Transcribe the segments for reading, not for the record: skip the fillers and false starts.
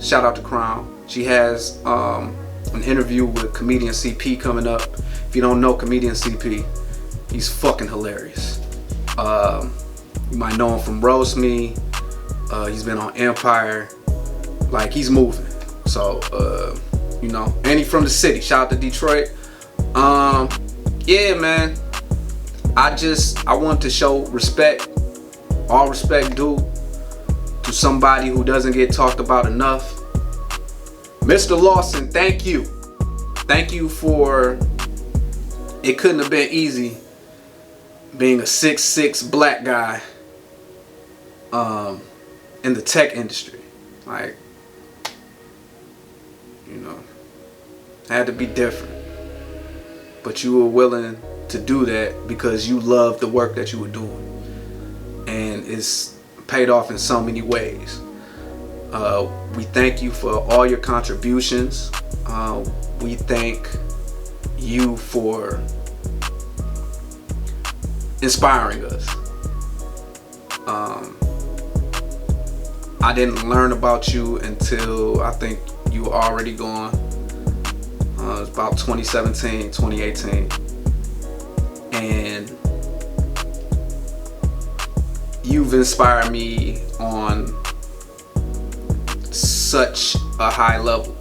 Shout out to Crown. She has an interview with comedian CP coming up. If you don't know comedian CP, he's fucking hilarious. You might know him from Roast Me. He's been on Empire. Like, he's moving. So, you know, and he's from the city. Shout out to Detroit. Yeah, man. I want to show respect. All respect due to somebody who doesn't get talked about enough. Mr. Lawson, thank you. Thank you for, it couldn't have been easy being a 6'6" black guy in the tech industry. Like, you know, it had to be different. But you were willing to do that because you loved the work that you were doing. And it's paid off in so many ways. We thank you for all your contributions. We thank you for inspiring us. I didn't learn about you until I think you were already gone. It was about 2017, 2018. And you've inspired me on such a high level.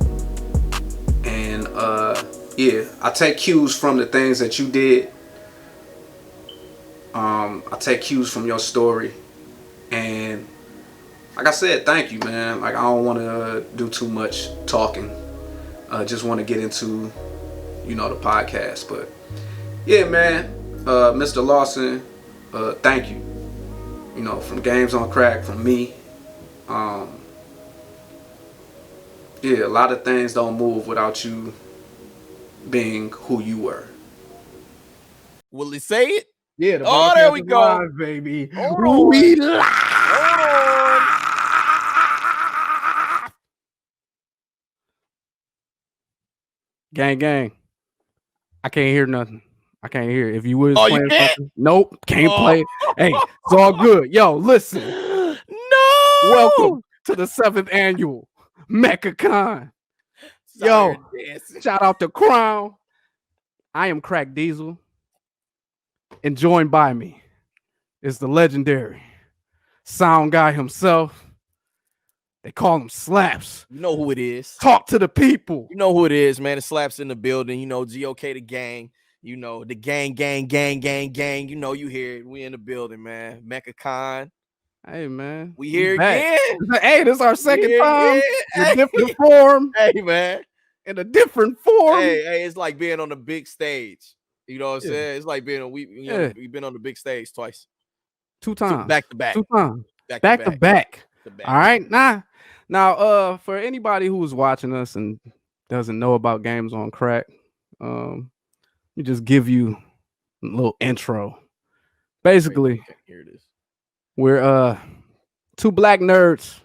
And yeah, I take cues from the things that you did. I take cues from your story. And like I said, thank you, man. Like, I don't want to do too much talking. Just want to get into, you know, the podcast. But yeah, man, Mr. Lawson, thank you. You know, from Games on Krack, from me. Yeah, a lot of things don't move without you being who you were. Will he say it? Yeah, the Oh, there we is go. live, baby. Hold on. We live. Hold on. Gang, gang. I can't hear nothing. I can't hear. If you was Oh, playing you can't? something, nope, can't play. Hey, it's all good. Yo, listen. No. Welcome to the 7th Annual Mecca Con. Yo, shout out to Crown. I am Krack Diesel. And joined by me is the legendary sound guy himself. They call him Slapz. You know who it is. Talk to the people. You know who it is, man. It's Slapz in the building. You know, GOKGang. You know, the gang. You know, you hear it. We in the building, man. Mecca Con. Hey, man. We here back again. Hey, this is our second time. In Hey. a different form. Hey, man. In a different form. Hey, it's like being on the big stage. You know what I'm saying? It's like being on, we've been on the big stage twice. 2 times. Back to back. 2 times. Back to back. All right. Now, for anybody who's watching us and doesn't know about Games on Krack, we just give you a little intro. Basically, here it is. We're 2 black nerds,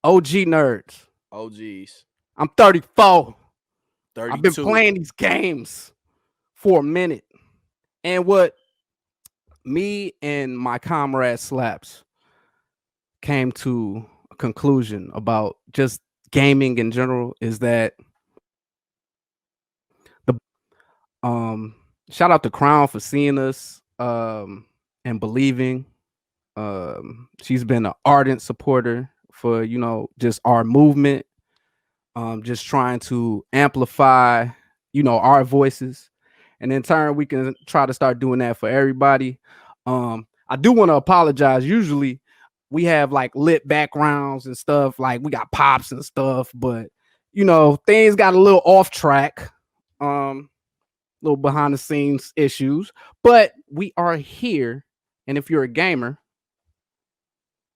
OG nerds. OGs. I'm 34. 32. I've been playing these games for a minute. And what me and my comrade Slapz came to a conclusion about just gaming in general is that the shout out to Crown for seeing us and believing. She's been an ardent supporter for, you know, just our movement. Just trying to amplify, you know, our voices. And in turn, we can try to start doing that for everybody. I do want to apologize. Usually we have like lit backgrounds and stuff, like we got pops and stuff, but you know, things got a little off track, little behind the scenes issues, but we are here. And if you're a gamer,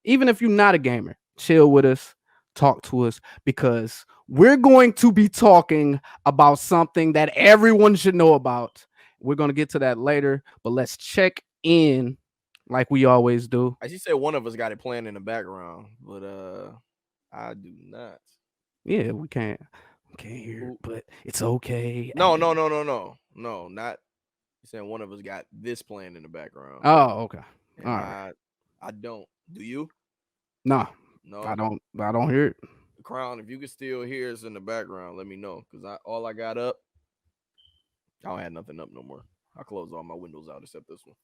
even if you're not a gamer, chill with us, talk to us, because we're going to be talking about something that everyone should know about. We're going to get to that later, but let's check in like we always do. As you said, one of us got it playing in the background, but I do not. Yeah, we can't hear it, but it's okay. No, not. You saying one of us got this playing in the background. Oh, okay. All right. I don't. Do you? No, No, I don't hear it. Crown, if you can still hear us in the background, let me know. Because all I got up, I don't have nothing up no more. I closed all my windows out except this one.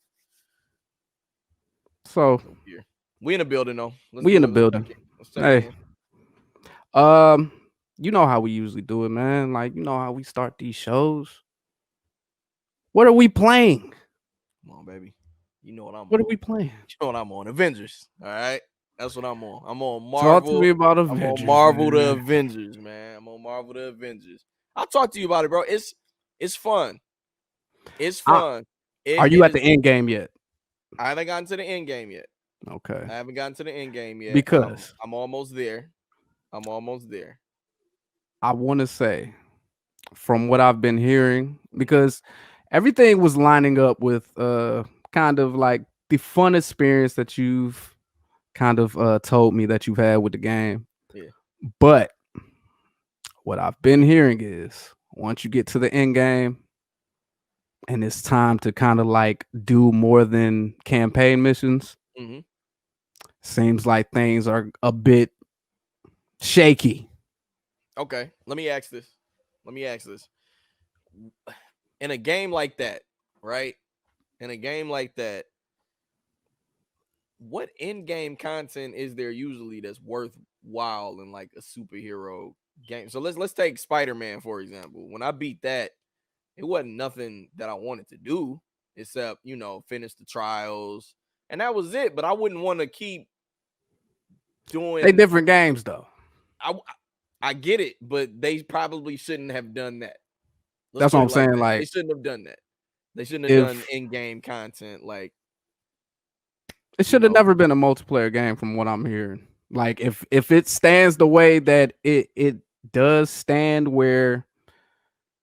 So Here. We in the building though. we in the building. Let's check Hey. in. You know how we usually do it, man. Like, you know how we start these shows. What are we playing? Come on, baby. You know what I'm on. What are we playing? You know what I'm on? Avengers. All right. That's what I'm on. I'm on Marvel. Talk to me about Avengers. I'm on Marvel man. the Avengers, man. I'm on Marvel the Avengers. I'll talk to you about it, bro. It's fun. It's fun. Are you at the end game yet? I haven't gotten to the end game yet. Okay. I haven't gotten to the end game yet. Because I'm almost there. I'm almost there. I want to say, from what I've been hearing, because everything was lining up with kind of like the fun experience that you've kind of told me that you've had with the game. Yeah. But what I've been hearing is once you get to the end game and it's time to kind of like do more than campaign missions, seems like things are a bit shaky. Okay, let me ask this. In a game like that, right? In a game like that, what in-game content is there usually that's worthwhile in like a superhero game? So let's take Spider-Man for example. When I beat that, it wasn't nothing that I wanted to do except, finish the trials, and that was it. But I wouldn't want to keep doing. They different games though. I get it, but they probably shouldn't have done that. That's what I'm saying. Like they shouldn't have done that. They shouldn't have done in-game content. Like it should have never been a multiplayer game, from what I'm hearing. Like if it stands the way that it does stand, where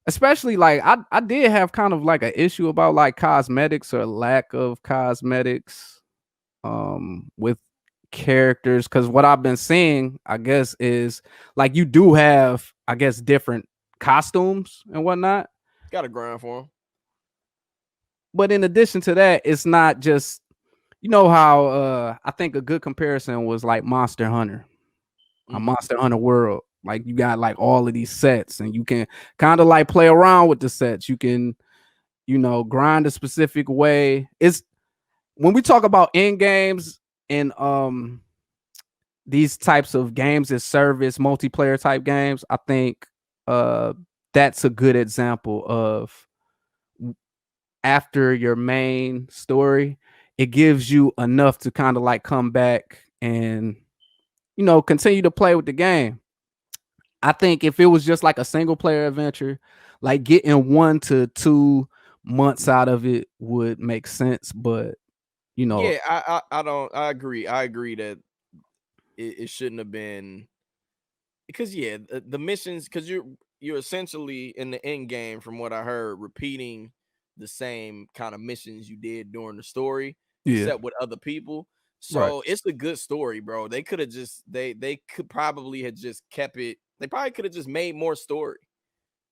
especially like I did have kind of like an issue about like cosmetics or lack of cosmetics with characters, because what I've been seeing, I guess, is like you do have, I guess, different costumes and whatnot. Got a grind for them. But in addition to that, it's not just, how I think a good comparison was like Monster Hunter, a Monster Hunter World. Like you got like all of these sets and you can kind of like play around with the sets. You can, grind a specific way. It's when we talk about end games and these types of games as service multiplayer type games, I think that's a good example of after your main story, it gives you enough to kind of like come back and continue to play with the game. I think if it was just like a single player adventure, like getting 1 to 2 months out of it would make sense, but yeah, I agree that it shouldn't have been, because the missions, because you're essentially in the end game, from what I heard, repeating the same kind of missions you did during the story, except with other people. So it's a good story, bro. They could have just they could probably have just kept it. They probably could have just made more story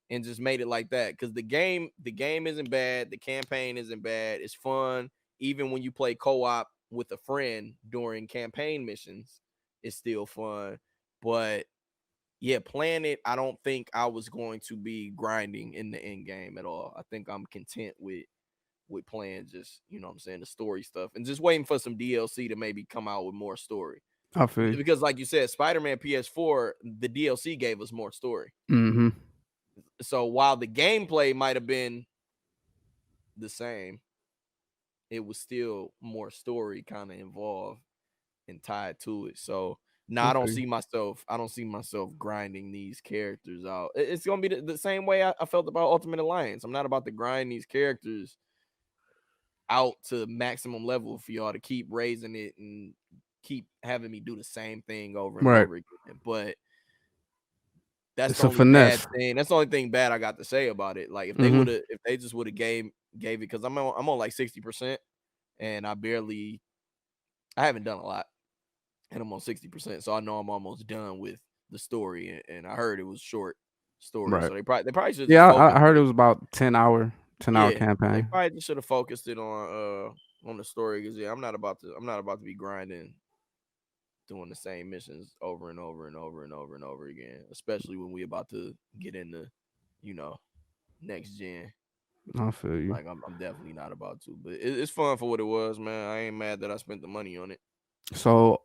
and just made it like that, because the game isn't bad, the campaign isn't bad, it's fun. Even when you play co-op with a friend during campaign missions, it's still fun. But yeah, playing it, I don't think I was going to be grinding in the end game at all. I think I'm content with playing just, the story stuff, and just waiting for some DLC to maybe come out with more story. I feel you. Because like you said, Spider-Man PS4, the DLC gave us more story. So while the gameplay might have been the same, it was still more story kind of involved and tied to it. So now I don't see myself grinding these characters out. It's gonna be the same way I felt about Ultimate Alliance. I'm not about to grind these characters out to maximum level for y'all to keep raising it and keep having me do the same thing over and over again. But that's the only bad thing. That's the only thing bad I got to say about it. Like if they just would have gave it, because I'm on like 60%, and I haven't done a lot, and I'm on 60%, so I know I'm almost done with the story. And I heard it was short story, so they probably should. Yeah, I heard it was about 10-hour campaign. They probably just should have focused it on the story, because I'm not about to be grinding doing the same missions over and over and over and over and over again, especially when we about to get into, next gen. I feel you. Like I'm definitely not about to, but it's fun for what it was, man. I ain't mad that I spent the money on it. So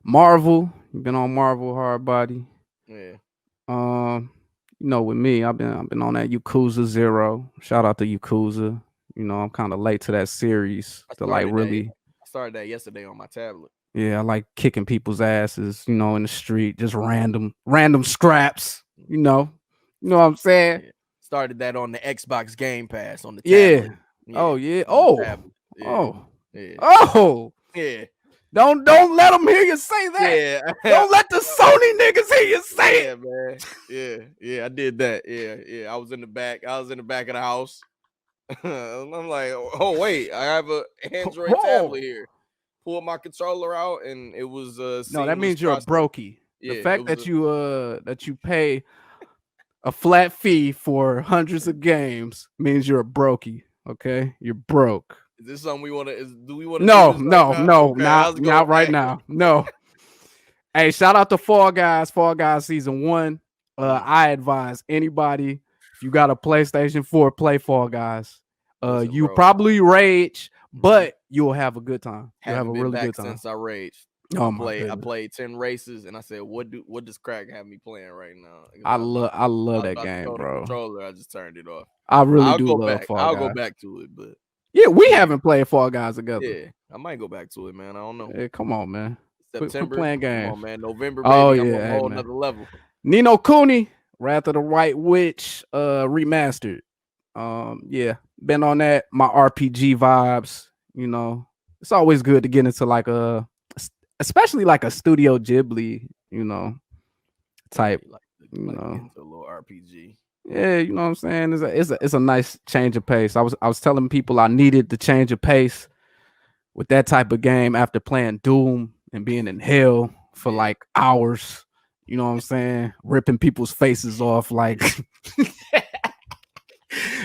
Marvel, you've been on Marvel Hard Body. Yeah. With me, I've been on that Yakuza 0. Shout out to Yakuza. I'm kind of late to that series. I started that yesterday on my tablet. Yeah, I like kicking people's asses, in the street, just random scraps, You know what I'm saying? Yeah. Started that on the Xbox Game Pass on the tablet. Yeah. Oh yeah. Yeah. Oh. Yeah. Oh. Yeah. Don't let them hear you say that. Yeah. Don't let the Sony niggas hear you say it. Man. Yeah. I did that. Yeah. I was in the back of the house. I'm like, oh wait, I have a Android tablet here. Pull my controller out, and it was no. That means you're a brokey. The fact that you pay a flat fee for hundreds of games means you're a brokey. Okay, you're broke. Is this something we want to? Do we want to? No, not right now. No. Hey, shout out to Fall Guys. Fall Guys season 1. I advise anybody, if you got a PlayStation 4, play Fall Guys. You probably rage, but you'll have a good time. You'll have a really good time. Since I raged. I played 10 races, and I said, "What does Krack have me playing right now?" I love that game, bro. Controller, I just turned it off. I really do love Fall Guys. I'll go back to it, but yeah, we haven't played Fall Guys together. Yeah, I might go back to it, man. I don't know. Hey, come on, man. September, quit playing games. Come on, man. November, baby. I'm on a whole another level. Nino Cooney, Wrath of the White Witch, remastered. Yeah, been on that. My RPG vibes. It's always good to get into especially like a Studio Ghibli, type. Into a little RPG. Yeah, you know what I'm saying. It's a nice change of pace. I was telling people I needed the change of pace with that type of game after playing Doom and being in hell for like hours. You know what I'm saying? Ripping people's faces off, like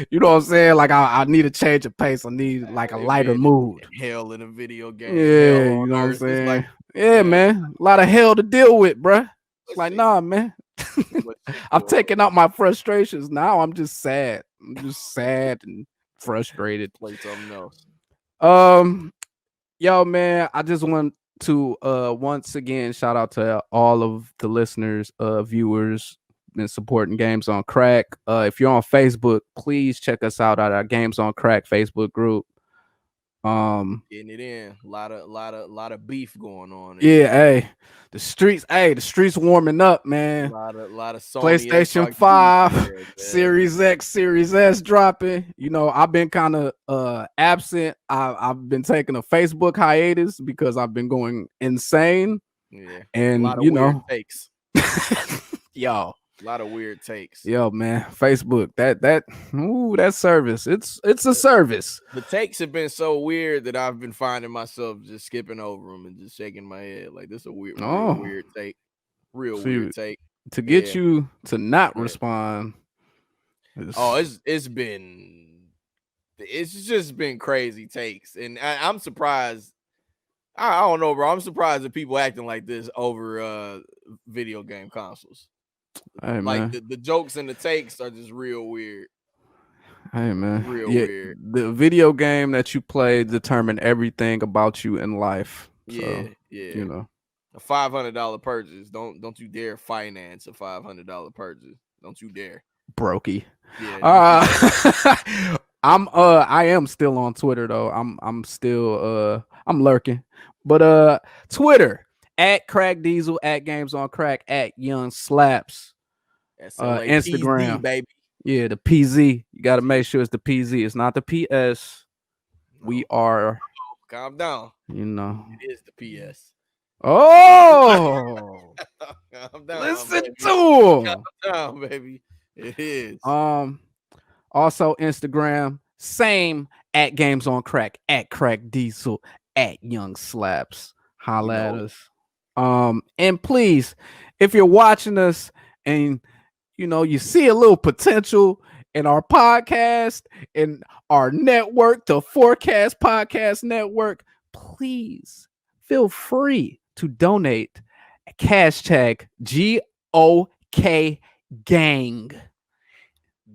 you know what I'm saying? Like I need a change of pace. I need like a lighter mood. Hell in a video game. Yeah, you know what I'm saying? Man. A lot of hell to deal with, bruh. It's like, nah, man. I'm taking out my frustrations. Now I'm just sad. I'm just sad and frustrated. Play something else. Yo, man, I just want to once again shout out to all of the listeners, viewers, been supporting Games on Krack. If you're on Facebook, please check us out at our Games on Krack Facebook group. Getting it in. A lot of beef going on. Yeah, hey. The streets warming up, man. A lot of Sony PlayStation 5, Series X, Series S dropping. I've been kind of absent. I've been taking a Facebook hiatus because I've been going insane. Yeah. And weird takes. Yo. A lot of weird takes. Yo, man, Facebook, that service. It's a service. The takes have been so weird that I've been finding myself just skipping over them and just shaking my head. Like, this is a weird take. Weird take. To get you to not respond. It's just been crazy takes. And I'm surprised. I don't know, bro. I'm surprised that people acting like this over video game consoles. Hey, like the jokes and the takes are just real weird. Hey, man. Real weird. The video game that you play determine everything about you in life. Yeah. A $500 purchase. Don't you dare finance a $500 purchase. Don't you dare. Brokey. Yeah. I am still on Twitter though. I'm still I'm lurking. But Twitter at Krack Diesel, at Games on Krack, at Young Slapz. Instagram, PZ, baby. Yeah, the PZ. You got to make sure it's the PZ. It's not the PS. No. We are. Calm down. It is the PS. Oh, calm down. Listen baby. To him. Calm down, baby. It is. Also Instagram, same at Games on Krack, at Krack Diesel, at Young Slapz. Holla at us. And please, if you're watching us and you see a little potential in our podcast, in our network, the Forecast Podcast Network, please feel free to donate hashtag GOKGang.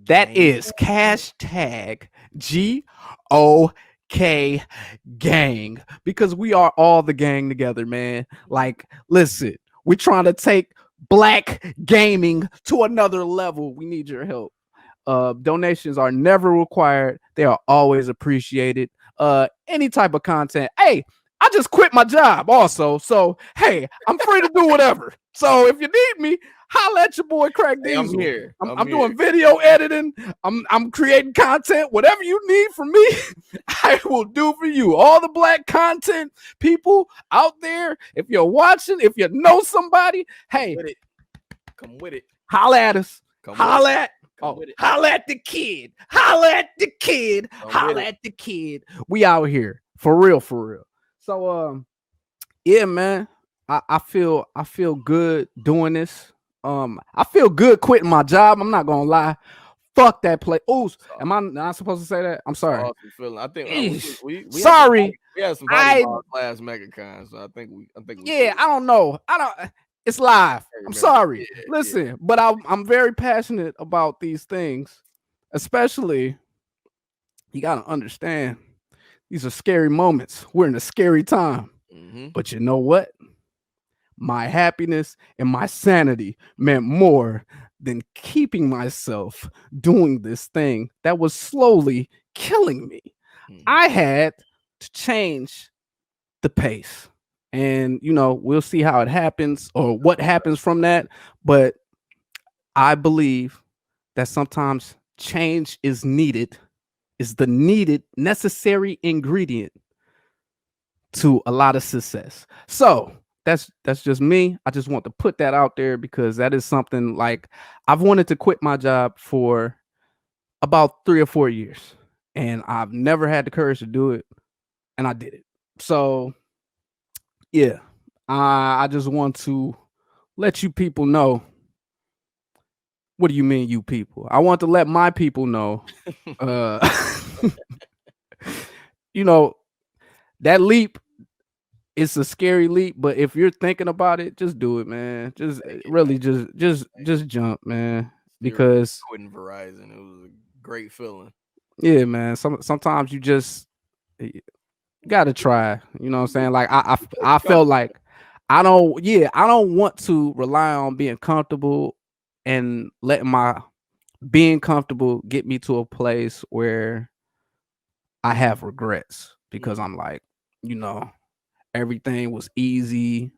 That is hashtag GOKGang, because we are all the gang together, man. Like, listen, we're trying to take black gaming to another level. We need your help. Donations are never required. They are always appreciated. Any type of content. Hey, I just quit my job also. So, hey, I'm free to do whatever. So if you need me, holla at your boy Krack Hey, Diesel. I'm here. I'm doing video editing. I'm creating content. Whatever you need from me, I will do for you. All the black content people out there, if you're watching, if you know somebody, hey, come with it. Holla at us. Holla at. Oh, holla at the kid. Holla at the kid. Holla at the kid. We out here. For real, for real. So yeah, man. I feel good doing this. I feel good quitting my job. I'm not gonna lie. Fuck that play. Oh, am I not supposed to say that? I'm sorry. Awesome I think we sorry. We had some last Mecca Con, so I think we yeah, I don't know. It's live. I'm sorry. Yeah, listen, but I'm very passionate about these things, especially. You gotta understand, these are scary moments. We're in a scary time. But you know what? My happiness and my sanity meant more than keeping myself doing this thing that was slowly killing me. I had to change the pace. And, we'll see how it happens or what happens from that. But I believe that sometimes change is needed, is the necessary ingredient to a lot of success. So that's just me. I just want to put that out there because that is something like I've wanted to quit my job for about 3 or 4 years, and I've never had the courage to do it, and I did it. So yeah, I just want to let you people know. What do you mean, you people? I want to let my people know. That leap, it's a scary leap, but if you're thinking about it, just do it, man. Just really just jump, man. Because quitting Verizon, it was a great feeling. Yeah, man. Sometimes you just gotta try. You know what I'm saying? Like I felt like I don't want to rely on being comfortable and letting my being comfortable get me to a place where I have regrets because I'm like, everything was easy.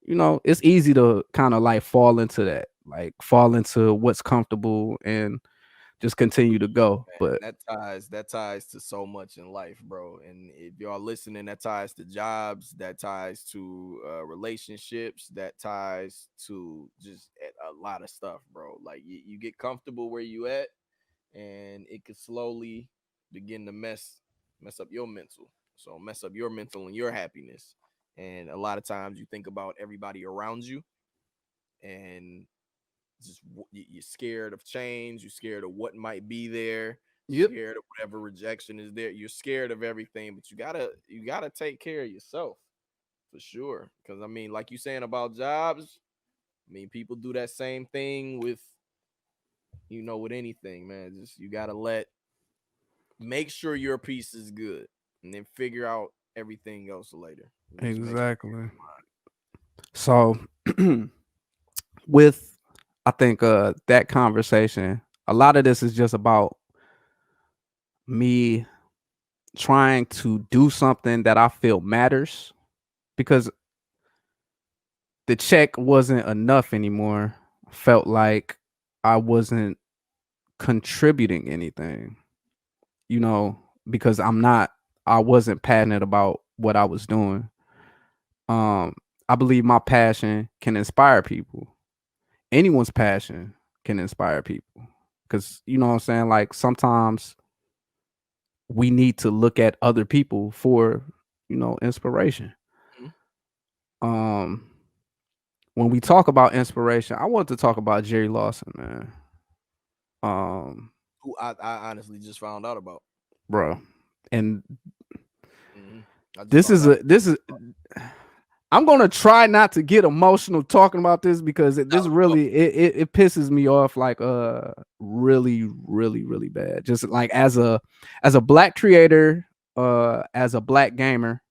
It's easy to kind of like fall into that, like fall into what's comfortable and just continue to go. Man, but that ties to so much in life, bro. And if y'all listening, that ties to jobs, that ties to relationships, that ties to just a lot of stuff, bro. Like you get comfortable where you at, and it could slowly begin to mess up your mental. So mess up your mental and your happiness. And a lot of times you think about everybody around you, and just you're scared of change. You're scared of what might be there. You're scared of whatever rejection is there. You're scared of everything, but you gotta take care of yourself for sure. Because I mean, like you saying about jobs, I mean, people do that same thing with with anything, man. Just you gotta make sure your piece is good, and then figure out everything else later. Exactly. So with I think that conversation, a lot of this is just about me trying to do something that I feel matters, because the check wasn't enough anymore. I felt like I wasn't contributing anything, because I wasn't passionate about what I was doing. I believe my passion can inspire people. Anyone's passion can inspire people, because you know what I'm saying, like sometimes we need to look at other people for inspiration. When we talk about inspiration, I want to talk about Jerry Lawson, man. Who I honestly just found out about, bro. And this is I'm gonna try not to get emotional talking about this because this really it pisses me off like really really bad. Just like as a black creator, as a black gamer,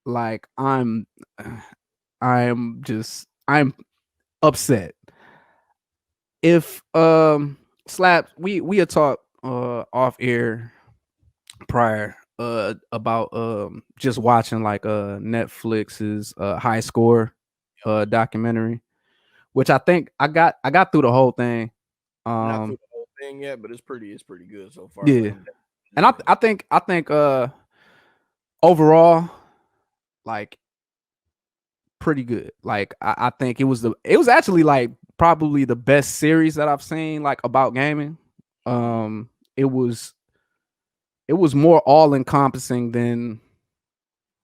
like I'm upset. If Slap, we had talked off air prior about just watching like Netflix's High Score documentary, which I think I got through the whole thing. Not through the whole thing yet, but it's pretty good so far. Yeah. And I think overall, like, pretty good. Like I think it was actually like probably the best series that I've seen like about gaming. It was more all encompassing than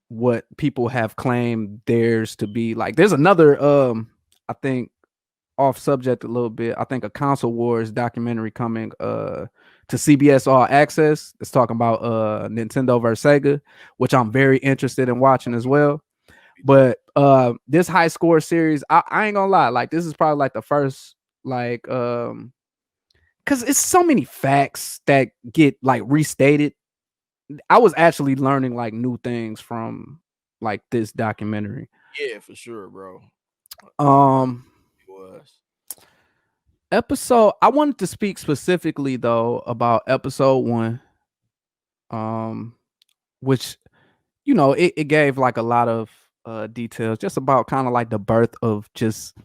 what people have claimed theirs to be. Like there's another I think off subject a little bit. I think a Console Wars documentary coming to CBS All Access. It's talking about Nintendo versus Sega, which I'm very interested in watching as well. But this High Score series, I ain't gonna lie, like this is probably like the first like because it's so many facts that get like restated. I was actually learning like new things from like this documentary. Yeah, for sure, bro. Episode, I wanted to speak specifically though about episode 1, which, you know, it gave like a lot of details just about kind of like the birth of just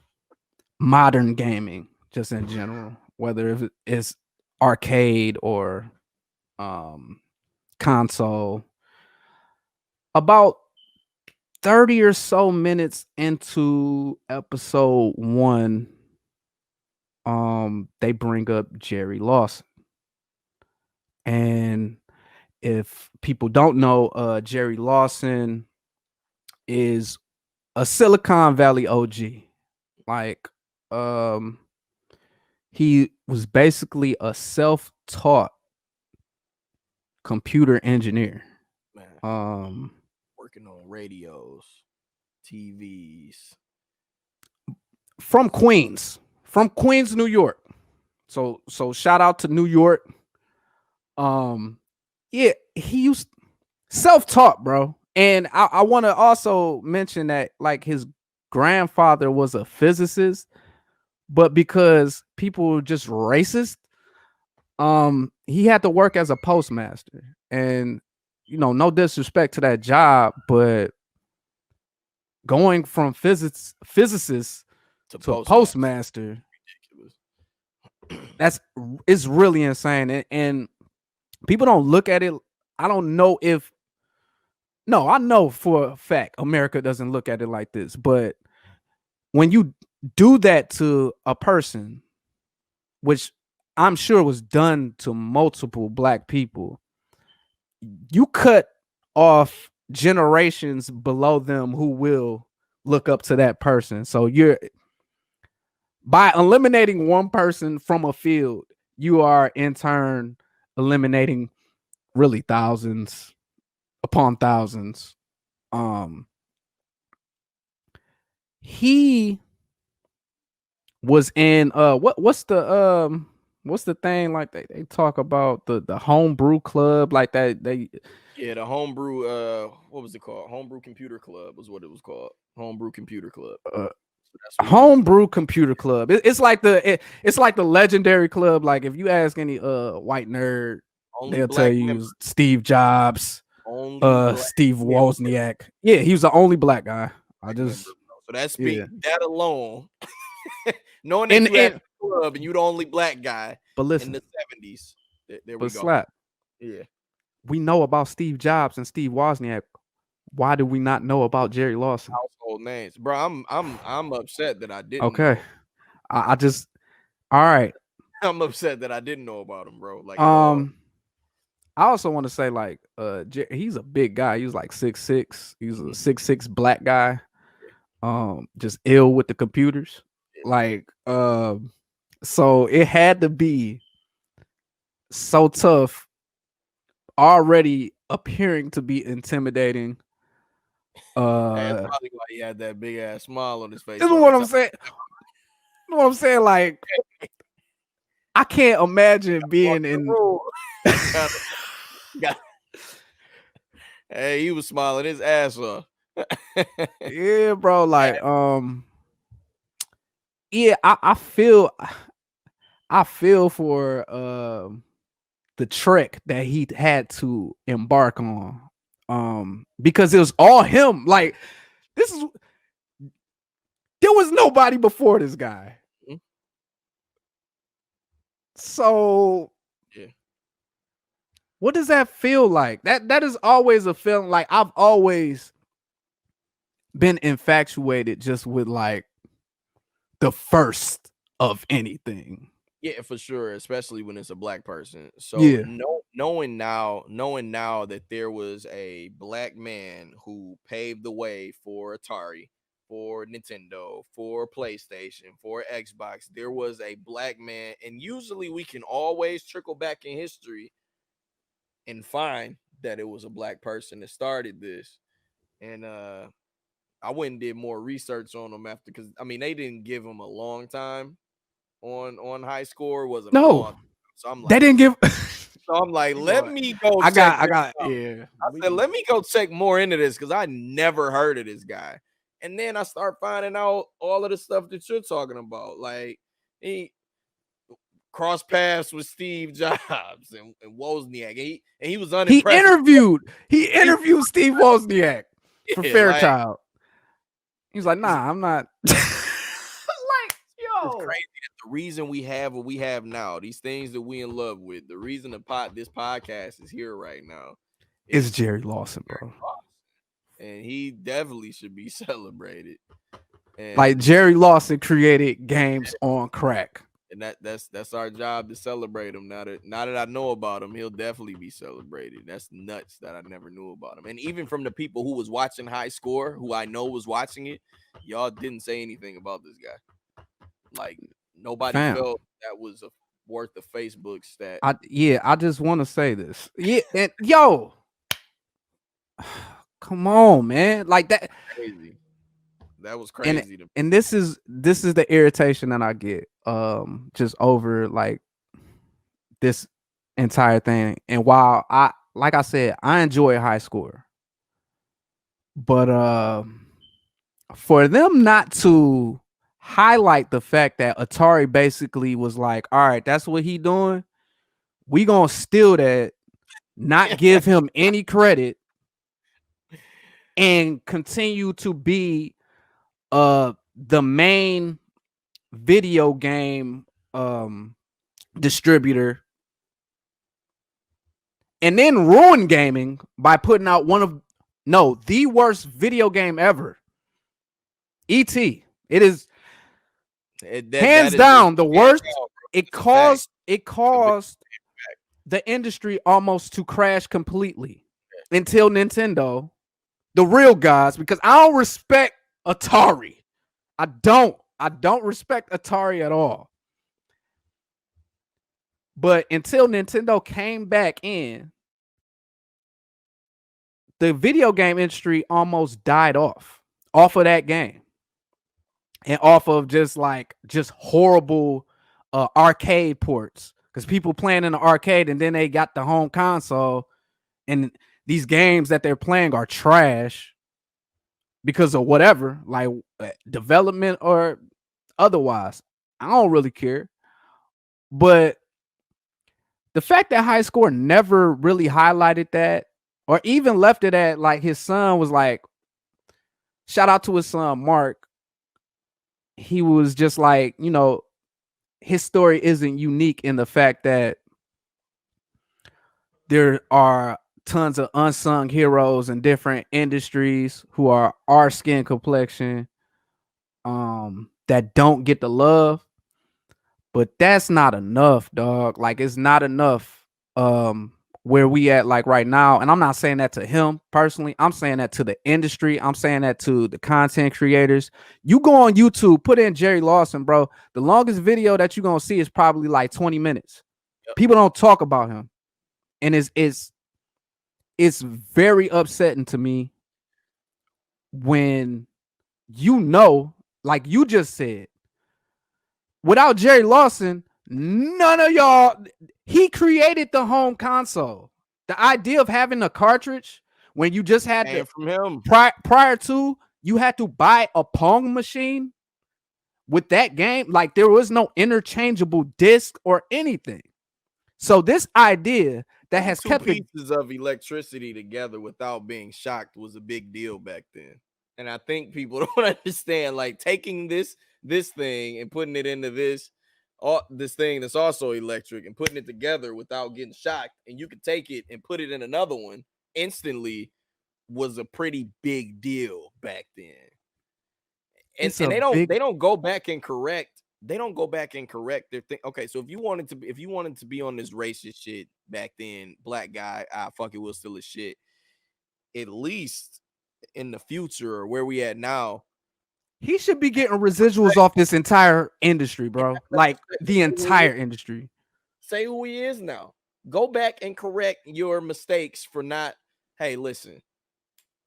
modern gaming just in general, whether it's arcade or console. About 30 or so minutes into episode 1, they bring up Jerry Lawson. And if people don't know, Jerry Lawson is a Silicon Valley OG. Like he was basically a self-taught computer engineer. Man. Working on radios, TVs. From Queens, New York. So shout out to New York. Yeah, he used self-taught, bro. And I want to also mention that like his grandfather was a physicist, but because people were just racist, he had to work as a postmaster. And you know, no disrespect to that job, but going from physicist to postmaster, it's really insane. And people don't look at it. I don't know if I know for a fact America doesn't look at it like this, but when you do that to a person, which I'm sure was done to multiple black people, you cut off generations below them who will look up to that person. So you're, by eliminating one person from a field, you are in turn eliminating really thousands upon thousands. He was in what's the thing like they talk about the homebrew club like that the homebrew what was it called? Homebrew Computer Club was what it was called. Homebrew Computer Club. Homebrew Computer Club. It's like the legendary club. Like if you ask any white nerd, they'll tell you members. Steve Jobs, Steve Wozniak. Yeah, he was the only black guy. So that alone, knowing that you had a club and you the only black guy, but listen, in the 70s, there we go. Slap. Yeah, we know about Steve Jobs and Steve Wozniak. Why do we not know about Jerry Lawson? Household names, bro. I'm upset that I didn't. Okay, I just all right. I'm upset that I didn't know about him, bro. Like, I also want to say like he's a big guy. He was like 6'6". He's a 6'6" black guy. Just ill with the computers. Like so it had to be so tough, already appearing to be intimidating, That's probably why he had that big ass smile on his face. This is what I'm saying. You know what I'm saying? Like, I can't imagine being in. Hey, he was smiling his ass off. Yeah, bro. Like, yeah, I feel for the trek that he had to embark on, because it was all him. Like, there was nobody before this guy. Mm-hmm. So yeah, what does that feel like? That is always a feeling. Like, I've always been infatuated just with like the first of anything. Yeah, for sure, especially when it's a black person. So yeah, knowing now that there was a black man who paved the way for Atari, for Nintendo, for PlayStation, for Xbox, there was a black man, and usually we can always trickle back in history and find that it was a black person that started this. And I went and did more research on them after, because I mean, they didn't give him a long time on high score. Wasn't no long. So I'm like, they didn't give. So I'm like, let me go. I got. Yeah. I said, let me go check more into this, because I never heard of this guy. And then I start finding out all of the stuff that you're talking about. Like, he crossed paths with Steve Jobs and Wozniak. And he was unimpressed. He interviewed Steve Wozniak for Fairchild. Like, he was like, nah, I'm not. Like, yo. It's crazy that the reason we have what we have now, these things that we in love with, the reason this podcast is here right now, is Jerry Lawson, bro. And he definitely should be celebrated. And like, Jerry Lawson created games on crack. And that's our job, to celebrate him. Now that I know about him, he'll definitely be celebrated. That's nuts that I never knew about him. And even from the people who was watching High Score, who I know was watching it, y'all didn't say anything about this guy. Like, nobody felt that was worth the Facebook stat. I just want to say this. Yeah, and yo, come on, man. Like, that crazy. That was crazy. And this is the irritation that I get just over like this entire thing. And while like I said, I enjoy High Score, but for them not to highlight the fact that Atari basically was like, all right, that's what he doing, we gonna steal that, not give him any credit, and continue to be the main video game distributor, and then ruin gaming by putting out the worst video game ever, E.T. It is hands down the worst. It caused the industry almost to crash completely until Nintendo, the real guys, because I don't respect Atari. I don't respect Atari at all. But until Nintendo came back in, the video game industry almost died off of that game. And off of just horrible arcade ports. Because people playing in the arcade, and then they got the home console, and these games that they're playing are trash because of whatever, like development or otherwise. I don't really care. But the fact that High Score never really highlighted that, or even left it at like his son was like, shout out to his son Mark. He was just like, you know, his story isn't unique in the fact that there are tons of unsung heroes in different industries who are our skin complexion, that don't get the love. But that's not enough, dog. Like, it's not enough where we at like right now. And I'm not saying that to him personally. I'm saying that to the industry. I'm saying that to the content creators. You go on YouTube, put in Jerry Lawson, bro. The longest video that you're going to see is probably like 20 minutes. Yep. People don't talk about him. And it's very upsetting to me when you know, like you just said, without Jerry Lawson, none of y'all, he created the home console. The idea of having a cartridge when you just had Came from him. prior to, you had to buy a Pong machine with that game. Like there was no interchangeable disc or anything. So this idea that has Two kept pieces of electricity together without being shocked was a big deal back then. And I think people don't understand, like taking this thing and putting it into this thing that's also electric and putting it together without getting shocked, and you could take it and put it in another one instantly, was a pretty big deal back then. And they don't go back and correct. They don't go back and correct their thing. Okay, so if you wanted to be on this racist shit back then, black guy, fuck it, we'll still a shit. At least in the future or where we at now, he should be getting residuals off this entire industry, bro. Like the entire industry. Say who he is now. Go back and correct your mistakes for not. Hey, listen.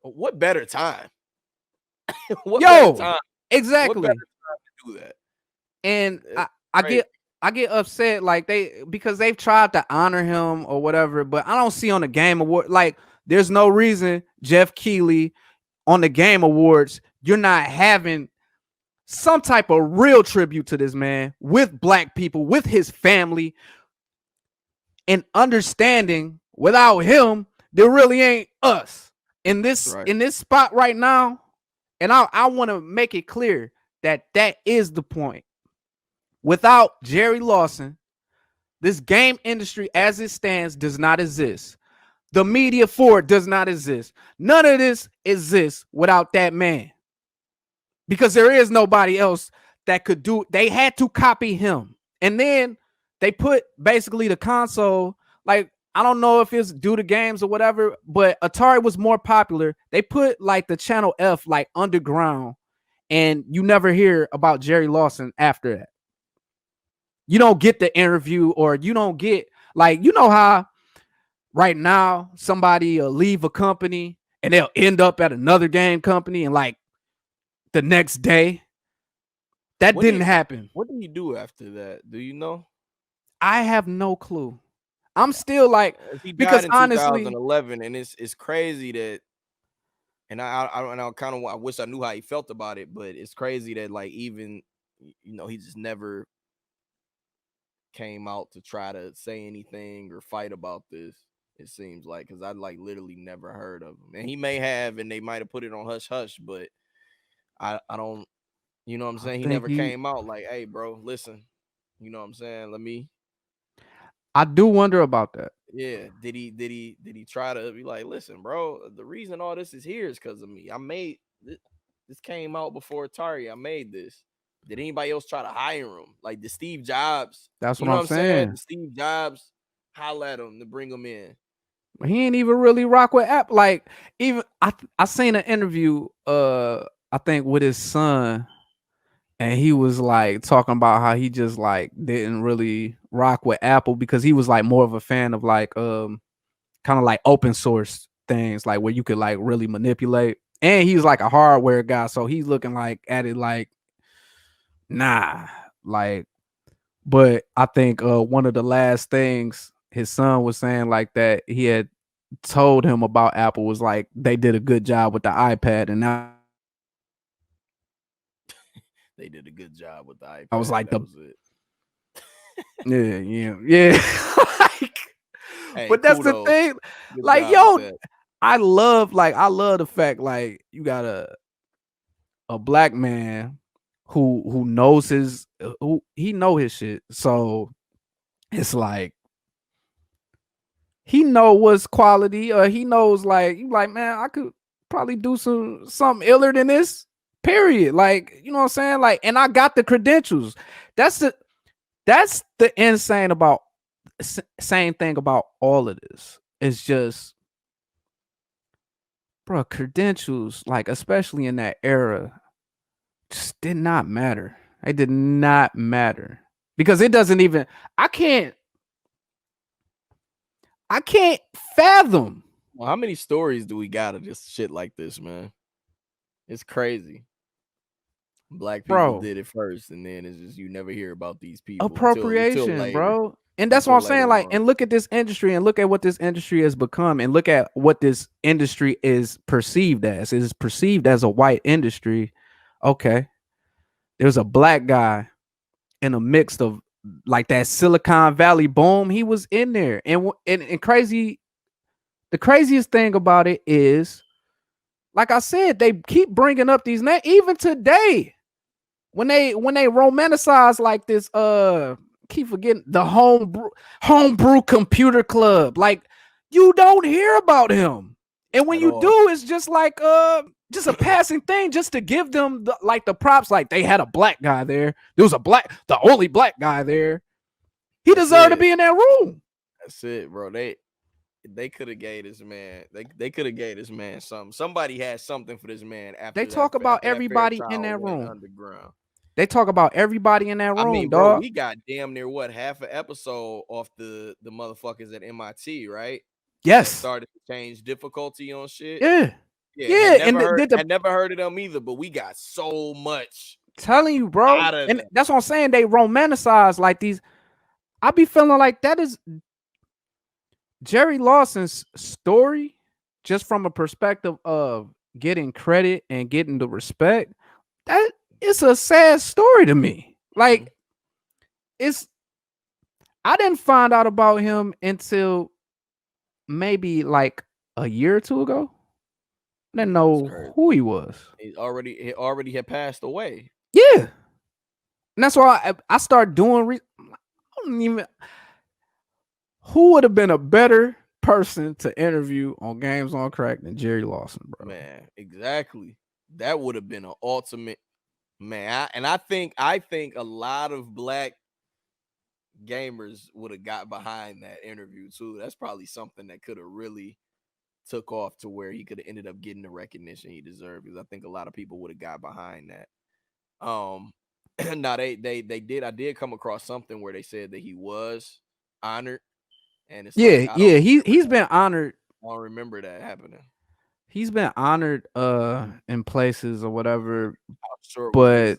What better time? Better time? Exactly. What better time to do that? And I get upset like because they've tried to honor him or whatever, but I don't see on the Game Award, like there's no reason Jeff Keighley on the Game Awards you're not having some type of real tribute to this man with black people, with his family, and understanding without him there really ain't us in this spot right now. And I want to make it clear that is the point. Without Jerry Lawson, this game industry as it stands does not exist. The media for it does not exist. None of this exists without that man. Because there is nobody else that could do it. They had to copy him. And then they put basically the console, like, I don't know if it's due to games or whatever, but Atari was more popular. They put like the Channel F like underground, and you never hear about Jerry Lawson after that. You don't get the interview, or you don't get, like, you know how right now somebody will leave a company and they'll end up at another game company and like the next day. That didn't happen. What did he do after that? Do you know? I have no clue. I'm still like, he died because in honestly 2011, and it's crazy that, and I kind of, I wish I knew how he felt about it, but it's crazy that like even, you know, he just never came out to try to say anything or fight about this. It seems like, because I like literally never heard of him, and he may have, and they might have put it on hush hush, but I don't, you know what I'm saying? He never came out like, hey, bro, listen, you know what I'm saying? I do wonder about that. Yeah. Did he try to be like, listen, bro, the reason all this is here is because of me. I made this came out before Atari. I made this. Did anybody else try to hire him? Like the Steve Jobs? That's what I'm saying. Steve Jobs holla at him to bring him in. He ain't even really rock with Apple. Like, even I seen an interview, I think with his son, and he was like talking about how he just like didn't really rock with Apple because he was like more of a fan of like kind of like open source things, like where you could like really manipulate. And he's like a hardware guy, so he's looking like at it like, nah, like. But I think one of the last things his son was saying, like, that he had told him about Apple was like they did a good job with the iPad, and now they did a good job with the iPad. I was like, that was it. yeah. Like, hey, but that's the thing. Good like, yo, I love the fact like you got a black man who knows he know his shit. So it's like he know what's quality, or he knows like you like, man, I could probably do something iller than this. Period. Like, you know what I'm saying? Like, and I got the credentials. That's the same thing about all of this. It's just, bro, credentials, like especially in that era, just did not matter. It did not matter because it doesn't even. I can't fathom. Well, how many stories do we got of just shit like this, man? It's crazy. Black people Bro. did it first, and then it's just you never hear about these people Appropriation, until later. bro. And that's what I'm saying. Like, on. and look at this industry, and look at what this industry has become, and look at what this industry is perceived as. It is perceived as a white industry. Okay, there's a black guy in a mix of like that Silicon Valley boom. He was in there, and crazy. The craziest thing about it is, like I said, they keep bringing up these names even today. When they romanticize like this, keep forgetting the homebrew computer club. Like, you don't hear about him, and when you do, it's just like just a passing thing, just to give them the props. Like, they had a black guy there. There was the only black guy there. He deserved to be in that room. That's it, bro. They could have gave this man. They could have gave this man something. Somebody had something for this man. After they talk about everybody in that room. Underground. They talk about everybody in that room. I mean, bro, dog. we got damn near half an episode off the motherfuckers at MIT, right? Yes. That started to change difficulty on shit. Yeah. I never heard of them either, but we got so much. Telling you, bro. And that's what I'm saying. They romanticize like these. I be feeling like that is Jerry Lawson's story, just from a perspective of getting credit and getting the respect. That it's a sad story to me. Like, I didn't find out about him until maybe like a year or two ago. I didn't know who he was. He already had passed away. Yeah. And that's why I started doing who would have been a better person to interview on Games on Krack than Jerry Lawson, bro? Man, exactly. That would have been an ultimate. Man, I think a lot of black gamers would have got behind that interview too. That's probably something that could have really took off to where he could have ended up getting the recognition he deserved, because I think a lot of people would have got behind that. Now they did. I did come across something where they said that he was honored, and it's he's been honored. I don't remember that happening. He's been honored in places or whatever, but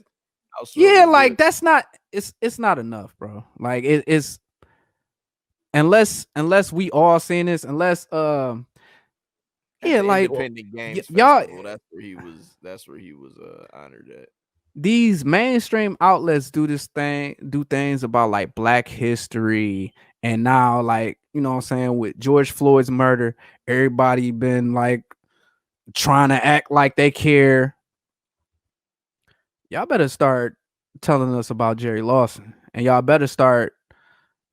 like that's not it's not enough, bro. Like it's unless we all seen this, unless like Independent Games y'all, Festival, that's where he was honored at. These mainstream outlets do things about like Black history, and now, like, you know what I'm saying, with George Floyd's murder, everybody been like trying to act like they care. Y'all better start telling us about Jerry Lawson, and y'all better start,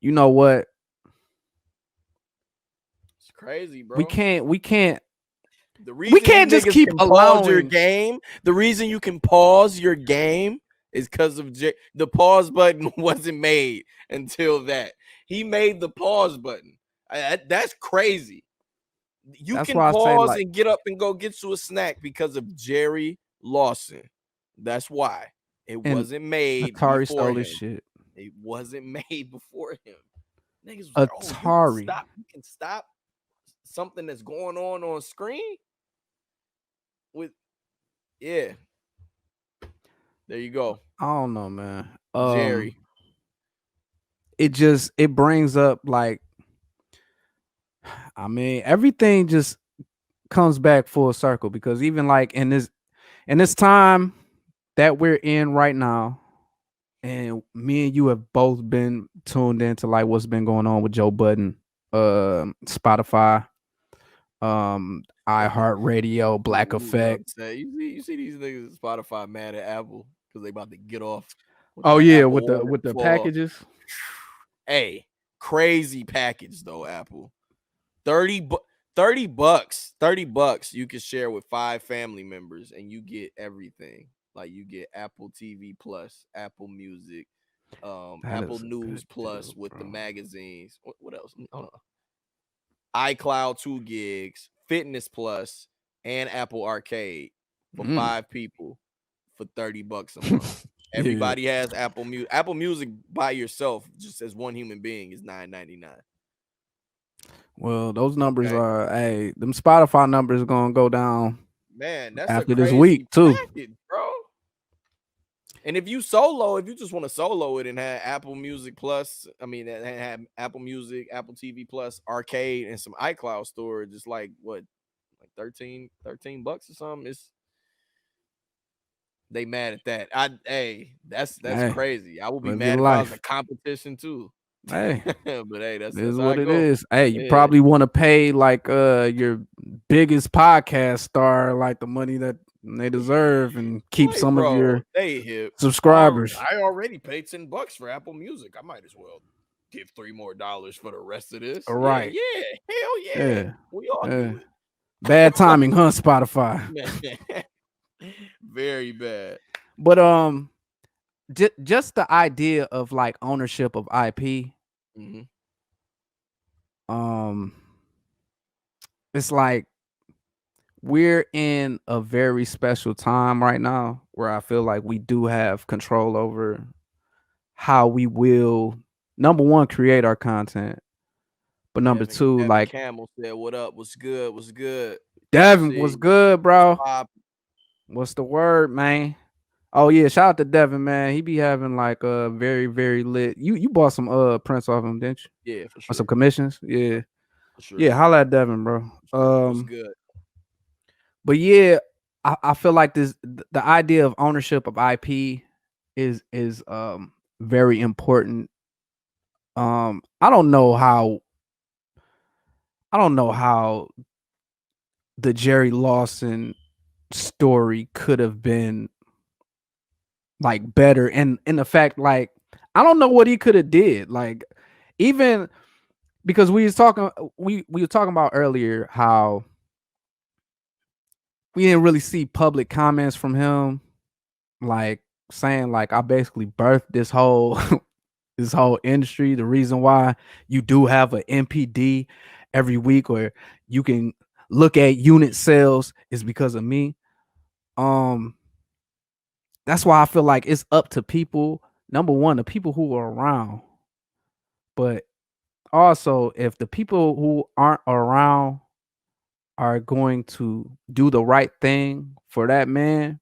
you know what? It's crazy, bro. We can't The reason we can't just keep allowing your game. The reason you can pause your game is because of the pause button wasn't made until that. He made the pause button. That's crazy. You can pause and get up and go get you a snack because of Jerry Lawson. That's why it wasn't made. Atari stole his shit. It wasn't made before him. Niggas was Atari. You can stop something that's going on screen. There you go. I don't know, man. Jerry. It brings up, like, I mean, everything just comes back full circle, because even like in this time that we're in right now, and me and you have both been tuned into like what's been going on with Joe Budden, Spotify, iHeartRadio, Black Effect. You see these niggas at Spotify mad at Apple because they about to get off. Oh yeah, with the packages. Hey, crazy package though, Apple. $30 bucks you can share with 5 family members, and you get everything. Like, you get Apple TV Plus, Apple Music, Apple News Plus with the magazines. What else? Hold on. iCloud 2 gigs, Fitness Plus, and Apple Arcade for 5 people for $30 a month. Everybody has Apple Music. Apple Music by yourself, just as one human being, is $9.99. Well, those numbers are, them Spotify numbers are gonna go down. Man, that's after a this crazy week too, package, bro. And if you just want to solo it and have Apple Music Plus, have Apple Music, Apple TV Plus, Arcade, and some iCloud storage, it's like what, like $13 or something. They mad at that. That's crazy. I would be mad if I was a competition too. Hey, but hey, that's what it go. is. Hey, you probably want to pay like your biggest podcast star like the money that they deserve and keep some of your subscribers. I already paid $10 for Apple Music. I might as well give $3 more for the rest of this. Right. Yeah. Hell yeah. We all do it. Bad timing, huh, Spotify? Very bad. But just the idea of like ownership of IP. It's like we're in a very special time right now where I feel like we do have control over how we will, number one, create our content, but number two, Devin like Camel said, "What up? What's good? What's good?" Devin, what's good, bro? What's the word, man? Oh yeah, shout out to Devin, man. He be having like a very, very lit. You bought some prints off him, didn't you? Yeah, for sure. Or some commissions, yeah. For sure. Yeah, holla at Devin, bro. What's good? But yeah, I feel like the idea of ownership of IP is very important. I don't know how the Jerry Lawson story could have been like better, and in the fact, like I don't know what he could have did, like even because we were talking about earlier how we didn't really see public comments from him, like saying like I basically birthed this whole this whole industry. The reason why you do have an MPD every week or you can look at unit sales is because of me. That's why I feel like it's up to people. Number one, the people who are around, but also if the people who aren't around are going to do the right thing for that man,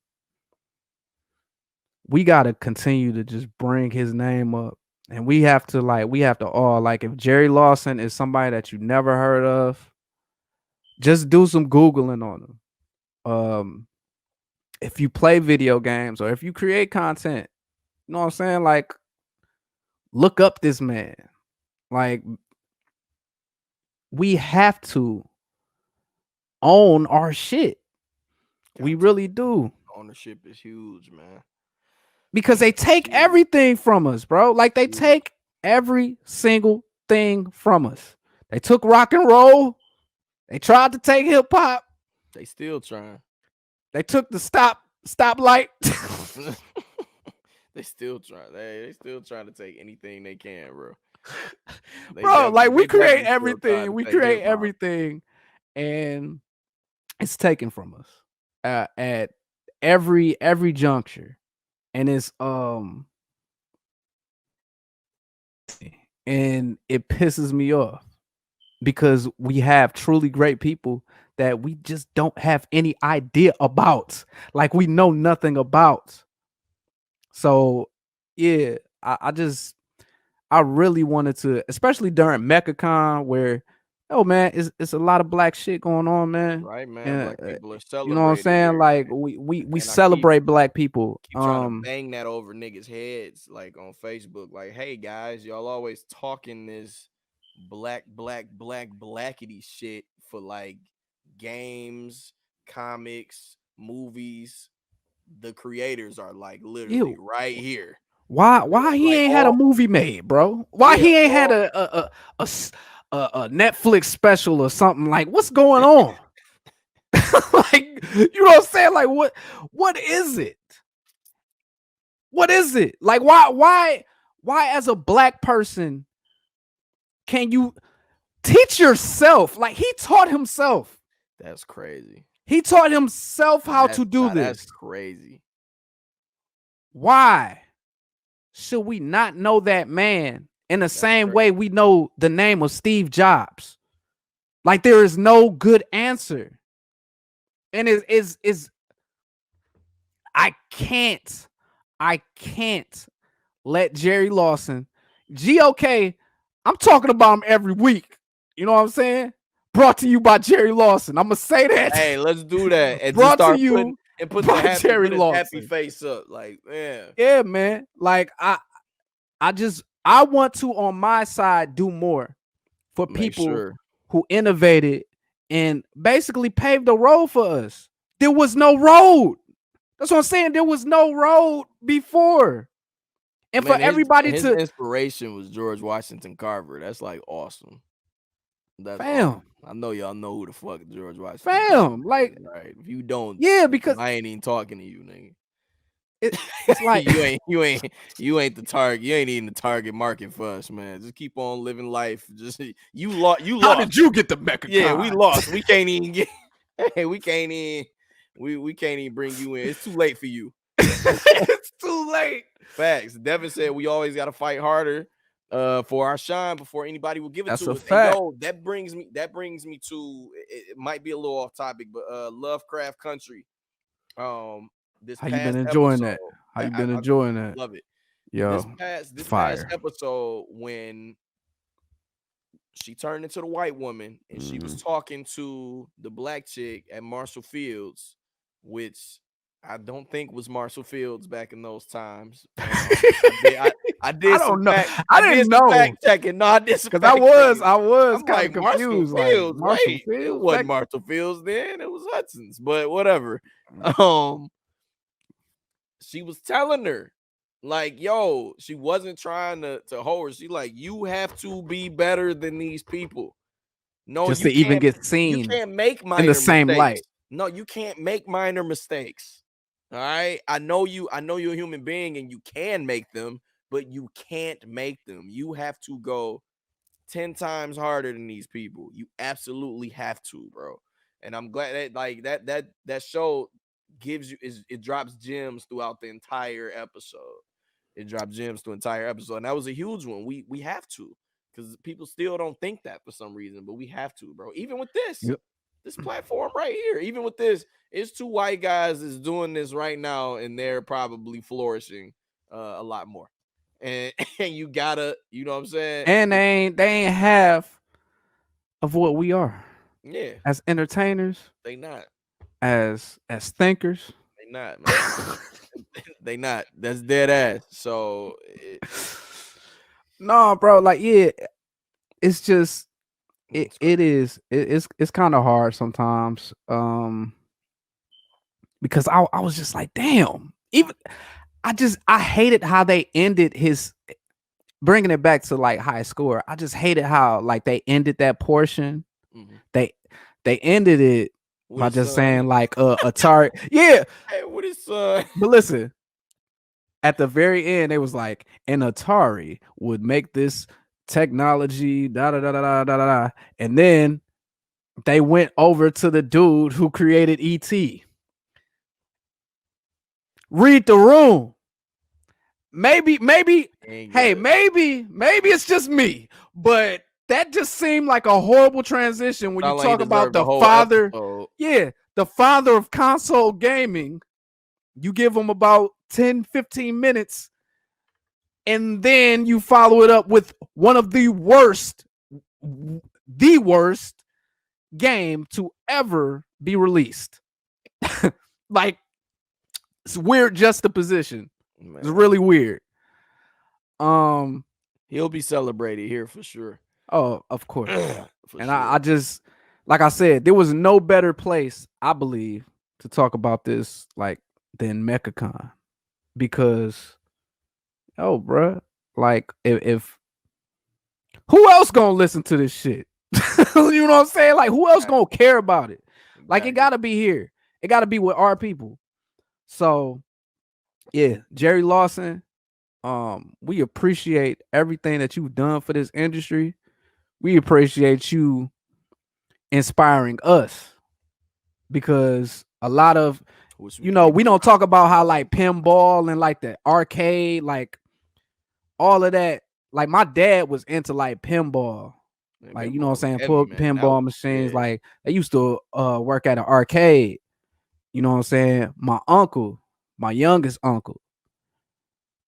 we got to continue to just bring his name up. And we have to all, like, if Jerry Lawson is somebody that you never heard of, just do some Googling on him. If you play video games or if you create content, you know what I'm saying? Like, look up this man. Like, we have to own our shit. We really do. Ownership is huge, man. Because they take everything from us, bro. Like, they take every single thing from us. They took rock and roll. They tried to take hip hop. They still trying. They took the stoplight. They still trying. They still trying to take anything they can, bro. Bro, like we create everything. We create everything, and it's taken from us at every juncture, and it's and it pisses me off because we have truly great people that we just don't have any idea about, like we know nothing about. So yeah, I really wanted to, especially during Mecca Con, where man, it's a lot of black shit going on, man. Right, man. Black people are celebrating. You know what I'm saying? Here, like we celebrate black people. Keep trying to bang that over niggas' heads, like on Facebook. Like, hey guys, y'all always talking this blackity shit for like games, comics, movies. The creators are like literally right here. Why he ain't had a movie made, bro? Why he ain't had a Netflix special or something? Like, what's going on? Like, you know what I'm saying? Like, what is it? What is it? Like, why as a black person can you teach yourself? Like, he taught himself. That's crazy. He taught himself how to do this. That's crazy. Why should we not know that man in the same way we know the name of Steve Jobs? Like, there is no good answer. And is I can't let Jerry Lawson, GOK, I'm talking about him every week. You know what I'm saying? Brought to you by Jerry Lawson. I'm gonna say that. Hey, let's do that. And Brought just start to you put the happy, Jerry happy Lawson. face up. Like, man. Yeah, man. Like I want to on my side do more for people who innovated and basically paved the road for us. There was no road. That's what I'm saying. There was no road before. And man, for everybody his inspiration was George Washington Carver. That's like awesome. That's awesome. I know y'all know who the fuck George Washington Carver is, like right. If you don't, because I ain't even talking to you, nigga. It's like you ain't the target. You ain't even the target market for us, man. Just keep on living life. Just you lost. How did you get the Mecca Con? Yeah, we lost. We can't even get. Hey, we can't even bring you in. It's too late for you. It's too late. Facts. Devin said we always got to fight harder for our shine before anybody will give it to us. Fact. And that brings me to it might be a little off topic, but Lovecraft Country. This How you been enjoying that? How you been enjoying that? Love it. Yo, this past episode when she turned into the white woman and she was talking to the black chick at Marshall Fields, which I don't think was Marshall Fields back in those times. I don't know. I didn't know. Fact checking. No, I did because I was kind of confused. Marshall Fields. It wasn't Marshall Fields then. It was Hudson's, but whatever. She was telling her, like, yo, she wasn't trying to hold her. She like, you have to be better than these people. No, just to even get seen. You can't make minor in the same mistakes. light. No, you can't make minor mistakes. All right. I know you're a human being and you can make them, but you can't make them. You have to go 10 times harder than these people. You absolutely have to, bro. And I'm glad that like that show gives you it drops gems throughout the entire episode. It dropped gems through the entire episode. And that was a huge one. We have to, because people still don't think that for some reason, but we have to, bro. Even with this platform right here, even with this, it's two white guys that's doing this right now, and they're probably flourishing a lot more. And you gotta, you know what I'm saying? And they ain't half of what we are. Yeah. As entertainers. They not. As thinkers. They not, man. They not. That's dead ass. So no, bro, like, yeah, it's just it's kind of hard sometimes. Because I was just like, damn. Even I hated how they ended his, bringing it back to like high score. I just hated how like they ended that portion. They ended it by just saying like Atari. Yeah. Hey, what is But listen, at the very end, they was like, an Atari would make this technology, da da da da da da da. And then they went over to the dude who created ET. Read the room. Maybe it's just me, but that just seemed like a horrible transition when you talk about the father. Yeah, the father of console gaming. You give him about 10-15 minutes, and then you follow it up with one of the worst game to ever be released. Like, it's weird juxtaposition. Man. It's really weird. He'll be celebrated here for sure. Oh, of course. And sure. I just, like I said, there was no better place, I believe, to talk about this like than Mecca Con, because, oh, bruh, like if who else gonna listen to this shit? You know what I'm saying? Like, who else gonna care about it? Like, it gotta be here. It gotta be with our people. So, yeah, Jerry Lawson, we appreciate everything that you've done for this industry. We appreciate you inspiring us, because a lot of, you know, we don't talk about how like pinball and like the arcade, like all of that. Like, my dad was into like pinball. Like, you know what I'm saying? Pinball machines. Yeah. Like, they used to work at an arcade. you know what I'm saying? My uncle, my youngest uncle,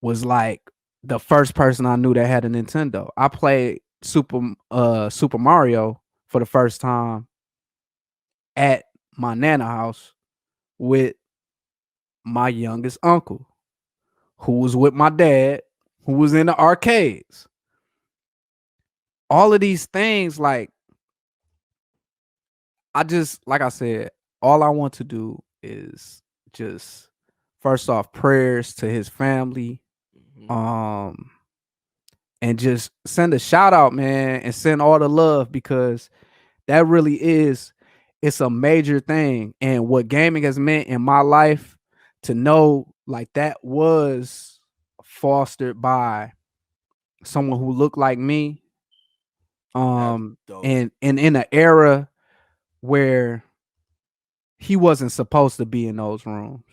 was like the first person I knew that had a Nintendo. I played Super Mario for the first time at my nana house with my youngest uncle, who was with my dad, who was in the arcades. All of these things, like, like I said, all I want to do is just, first off, prayers to his family, and just send a shout out, man, and send all the love, because that really is, it's a major thing. And what gaming has meant in my life, to know like that was fostered by someone who looked like me, and in an era where he wasn't supposed to be in those rooms.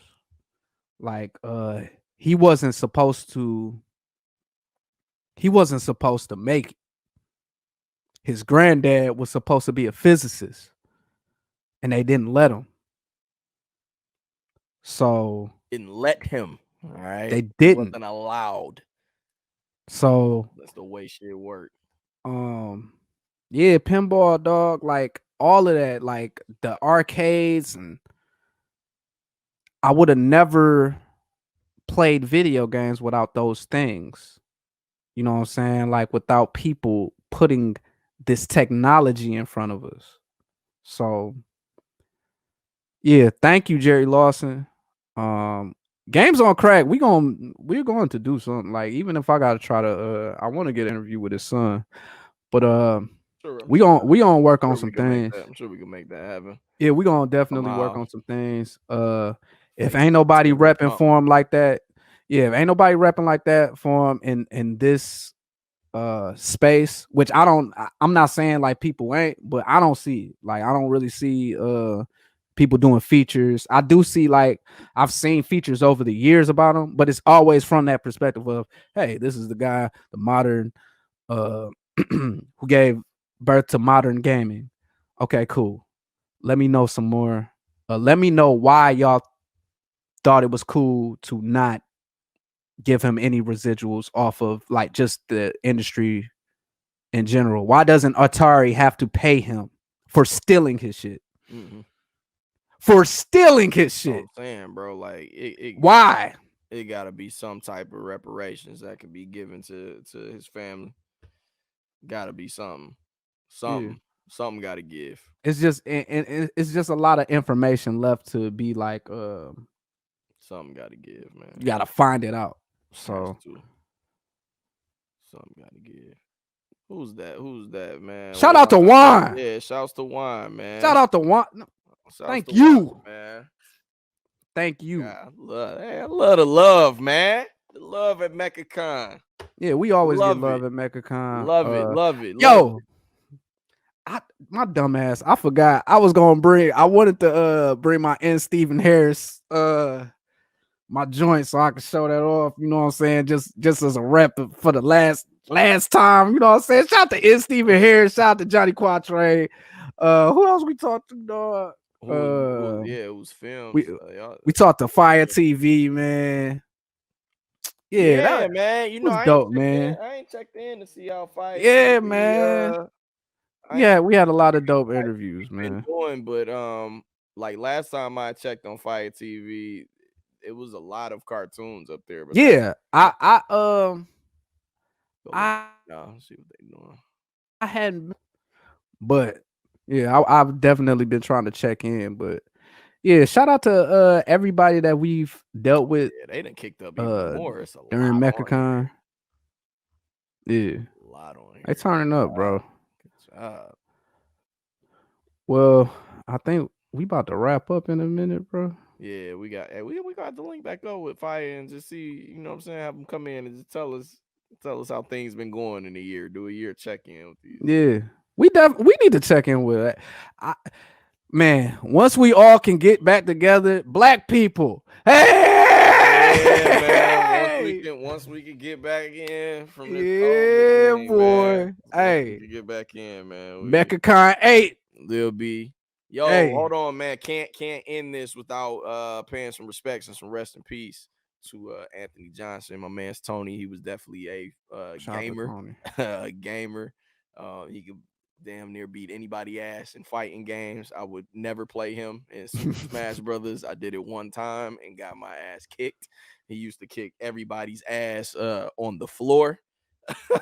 Like he wasn't supposed to make it. His granddad was supposed to be a physicist, and they didn't let him. So didn't let him. All right. They didn't. Wasn't allowed. So that's the way shit worked. Yeah, pinball, dog, like all of that, like the arcades, and I would have never played video games without those things. You know what I'm saying? Like without people putting this technology in front of us. So yeah, thank you, Jerry Lawson. Games on Krack, we're going to do something. Like, even if I gotta try to I want to get an interview with his son. But we gonna work on some things. I'm sure we can make that happen. Yeah, we gonna definitely work on some things. If ain't nobody repping for him like that, if ain't nobody repping like that for him in this space, which I'm not saying like people ain't, but I don't see it. Like, I don't really see people doing features. I do see, like, I've seen features over the years about him, but it's always from that perspective of, hey, this is the guy, the modern who gave birth to modern gaming. Okay, cool. Let me know some more. Let me know why y'all thought it was cool to not give him any residuals off of like just the industry in general. Why doesn't Atari have to pay him for stealing his shit? For stealing his shit. I'm saying, bro, like why? It gotta be some type of reparations that could be given to his family. Gotta be something. Something gotta give. It's just it's just a lot of information left to be like something gotta give, man. You gotta find it out. So something gotta give. Who's that, man? Shout out to JUAN. Yeah, shouts to JUAN, man. Shout out to JUAN. No, thank you, man. Thank you. God, I love the love, man. The love at Mecca Con. Yeah, we always get love at Mecca Con. Love it. Yo, my dumb ass, I forgot. I wanted to bring my Stephen Harris my joint so I could show that off. You know what I'm saying? Just as a rep for the last time. You know what I'm saying? Shout out to Stephen Harris. Shout out to Johnny Quattre. Who else we talked to, dog? It was filmed. We talked to Fire TV, man. Yeah, man. You know, was dope, man. I ain't checked in to see how Fire. Yeah, TV, man. We had a lot of dope interviews, man. But like last time I checked on Fire TV, it was a lot of cartoons up there. But yeah, I see what they doing. I hadn't, but yeah, I've definitely been trying to check in. But yeah, shout out to everybody that we've dealt with. Yeah, they done kicked up even more. It's a during lot Mecca Con. Yeah, a lot on here. They turning up, bro. Good job. Well, I think we about to wrap up in a minute, bro. Yeah, we got the link back up with Fire and just see, you know what I'm saying, have them come in and just tell us how things been going in the year. Do a year check-in with you. Yeah. We need to check in with it. Man, once we all can get back together, black people. Hey, yeah, man. Once we can get back in from this boy. Man. Hey, we can get back in, man. Mecca Con 8. There'll be Yo, Hey. hold on, man. Can't end this without paying some respects and some rest in peace to Anthony Johnson. My man's Tony. He was definitely a gamer. A gamer. He could damn near beat anybody ass in fighting games. I would never play him in Super Smash Brothers. I did it one time and got my ass kicked. He used to kick everybody's ass on the floor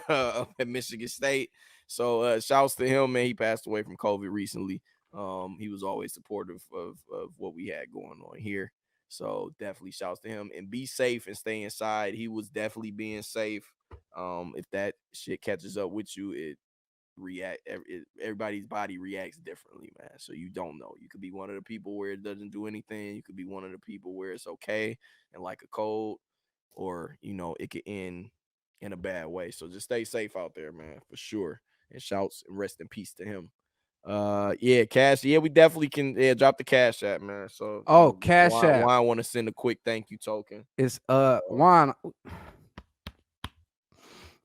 at Michigan State. So shouts to him, man. He passed away from COVID recently. He was always supportive of what we had going on here. So definitely shouts to him, and be safe and stay inside. He was definitely being safe. If that shit catches up with you, everybody's body reacts differently, man. So you don't know. You could be one of the people where it doesn't do anything. You could be one of the people where it's okay and like a cold, or it could end in a bad way. So just stay safe out there, man, for sure. And shouts and rest in peace to him. Cash. Yeah, we definitely can drop the Cash App, man. So Cash App. Why I want to send a quick thank you token. It's Juan.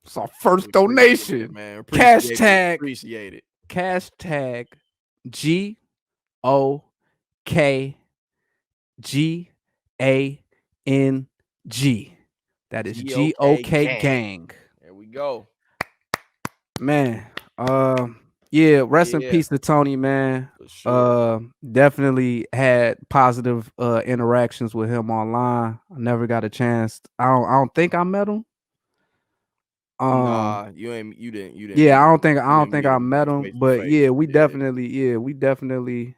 It's our first donation, man. Appreciate it. Cash tag GOKGang. That is GOKGang. There we go. Man, rest in peace to Tony, man. Sure. Definitely had positive interactions with him online. I never got a chance. I don't think I met him. Nah, you didn't. Yeah, I don't think I met him, but we definitely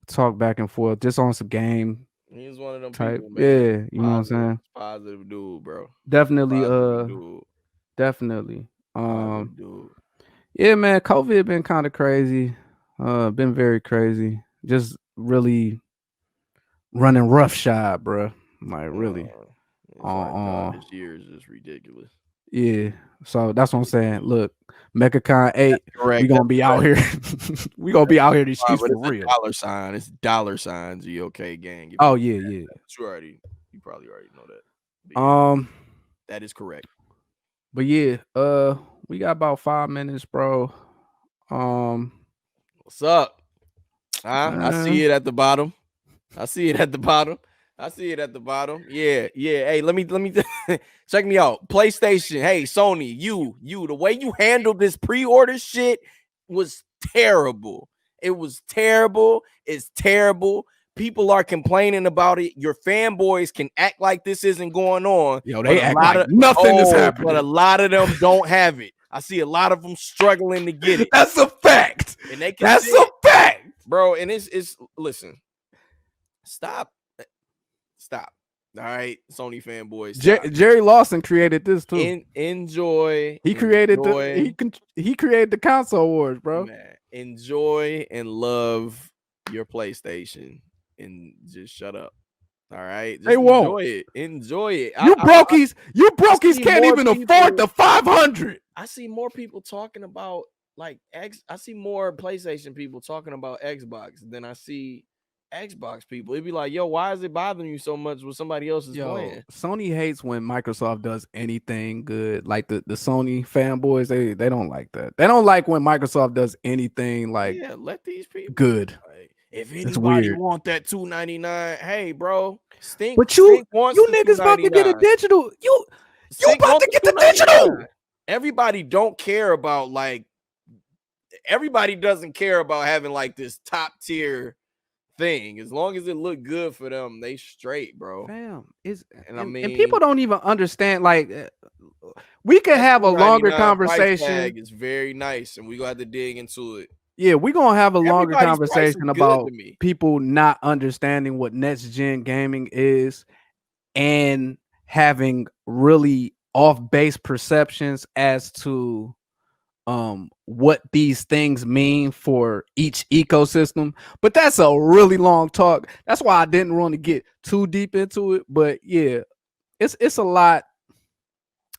talk back and forth just on some game. He's one of them type people, man. Yeah, you know what I'm saying? Positive dude, bro. Definitely, definitely. Yeah, man, COVID been kind of crazy. Been very crazy. Just really running roughshod, bro. Like really. This year is just ridiculous. Yeah, so that's what I'm saying. Look, Mecca Con 8, we gonna be out here. We gonna be out here these streets for real. $. It's $. GOKGang. Oh yeah. You probably already know that. That is correct. But yeah, we got about 5 minutes, bro. What's up? I see it at the bottom. Yeah. Hey, let me check me out. PlayStation. Hey, Sony, you, the way you handled this pre-order shit was terrible. It was terrible. It's terrible. People are complaining about it. Your fanboys can act like this isn't going on. Yo, they act like nothing is happening. But a lot of them don't have it. I see a lot of them struggling to get it. That's a fact. And they can That's a fact, bro. And it's listen. Stop. All right, Sony fanboys. Jerry Lawson created this too. Enjoy. He created the console wars, bro. Man, enjoy and love your PlayStation and just shut up. All right, just they won't enjoy it. You brokies can't even afford the 500. I see more people talking about I see more PlayStation people talking about Xbox than I see Xbox people. It'd be like, yo, why is it bothering you so much when somebody else is playing? Sony hates when Microsoft does anything good. Like the Sony fanboys, they don't like that. They don't like when Microsoft does anything like let these people good. If anybody want that $299, hey, bro, Stink. But you niggas about to get a digital. You about to get the digital. Everybody don't care about everybody doesn't care about having like this top tier thing. As long as it look good for them, they straight, bro. Damn, and people don't even understand. Like, we could have a longer conversation. It's very nice, and we gonna have to dig into it. Yeah, we're gonna have a longer conversation about people not understanding what next gen gaming is and having really off base perceptions as to what these things mean for each ecosystem. But that's a really long talk. That's why I didn't want to get too deep into it. But yeah, it's a lot.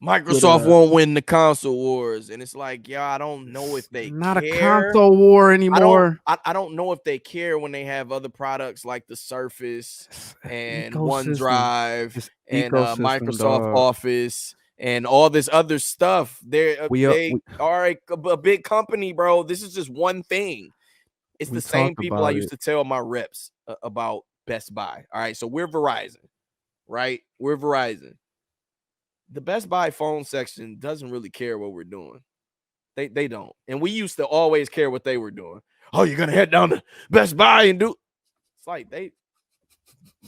Microsoft won't win the console wars, and it's like, I don't know if they not care. A console war anymore. I don't know if they care when they have other products like the Surface and OneDrive and Microsoft Office and all this other stuff. They are a big company, bro. This is just one thing. It's We the same talked people I about used to tell my reps about Best Buy. All right, so we're Verizon, right? We're Verizon. The Best Buy phone section doesn't really care what we're doing. They don't. And we used to always care what they were doing. Oh, you're gonna head down to Best Buy and do. It's like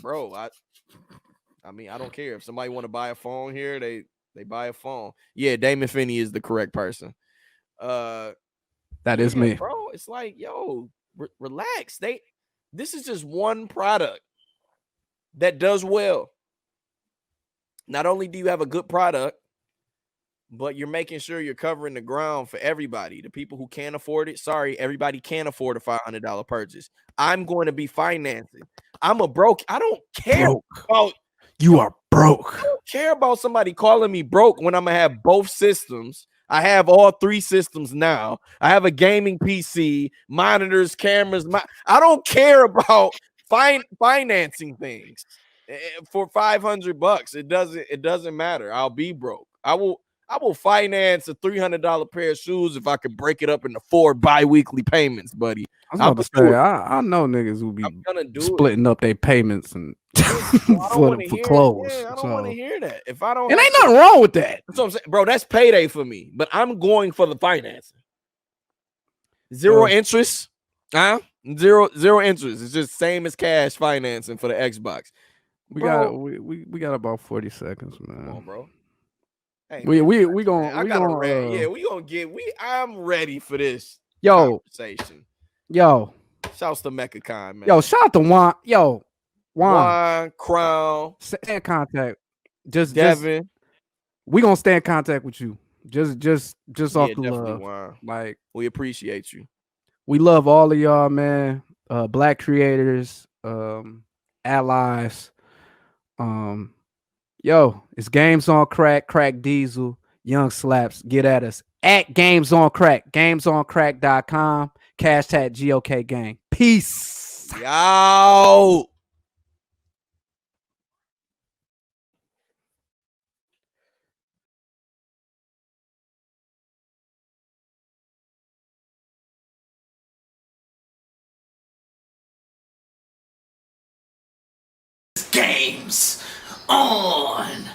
bro. I mean, I don't care if somebody want to buy a phone here. They buy a phone. Yeah, Damon Finney is the correct person. That is me, bro. It's like, yo, relax. This is just one product that does well. Not only do you have a good product, but you're making sure you're covering the ground for everybody. The people who can't afford it, sorry, everybody can't afford a $500 purchase. I'm going to be financing. I'm a broke. I don't care about you are broke. I don't care about somebody calling me broke when I'm gonna have both systems. I have all 3 systems now. I have a gaming PC, monitors, cameras. I don't care about financing things for $500. It doesn't matter. I'll be broke. I will finance a $300 pair of shoes if I could break it up into 4 bi-weekly payments, buddy. I was about to say, I know niggas who be splitting up their payments and for clothes. I don't want to hear that. If I don't, and ain't nothing wrong with that. That's what I'm saying, bro. That's payday for me. But I'm going for the financing. Zero interest, Zero interest. It's just same as cash financing for the Xbox. We got about 40 seconds, man. Come on, bro. Hey, we gonna I'm ready for this conversation. Shouts to Mecca Con, man. Yo, shout out to Juan. Juan, Crown. Stay in contact. Just Devin. We gonna stay in contact with you. Just off the love. Juan. Like, we appreciate you. We love all of y'all, man. Black creators, allies. Yo, it's Games on Crack, Krack Diesel, Young Slapz. Get at us at Games on Crack, gamesonCrack.com, hashtag GOKGang. Peace. Yo. Games on.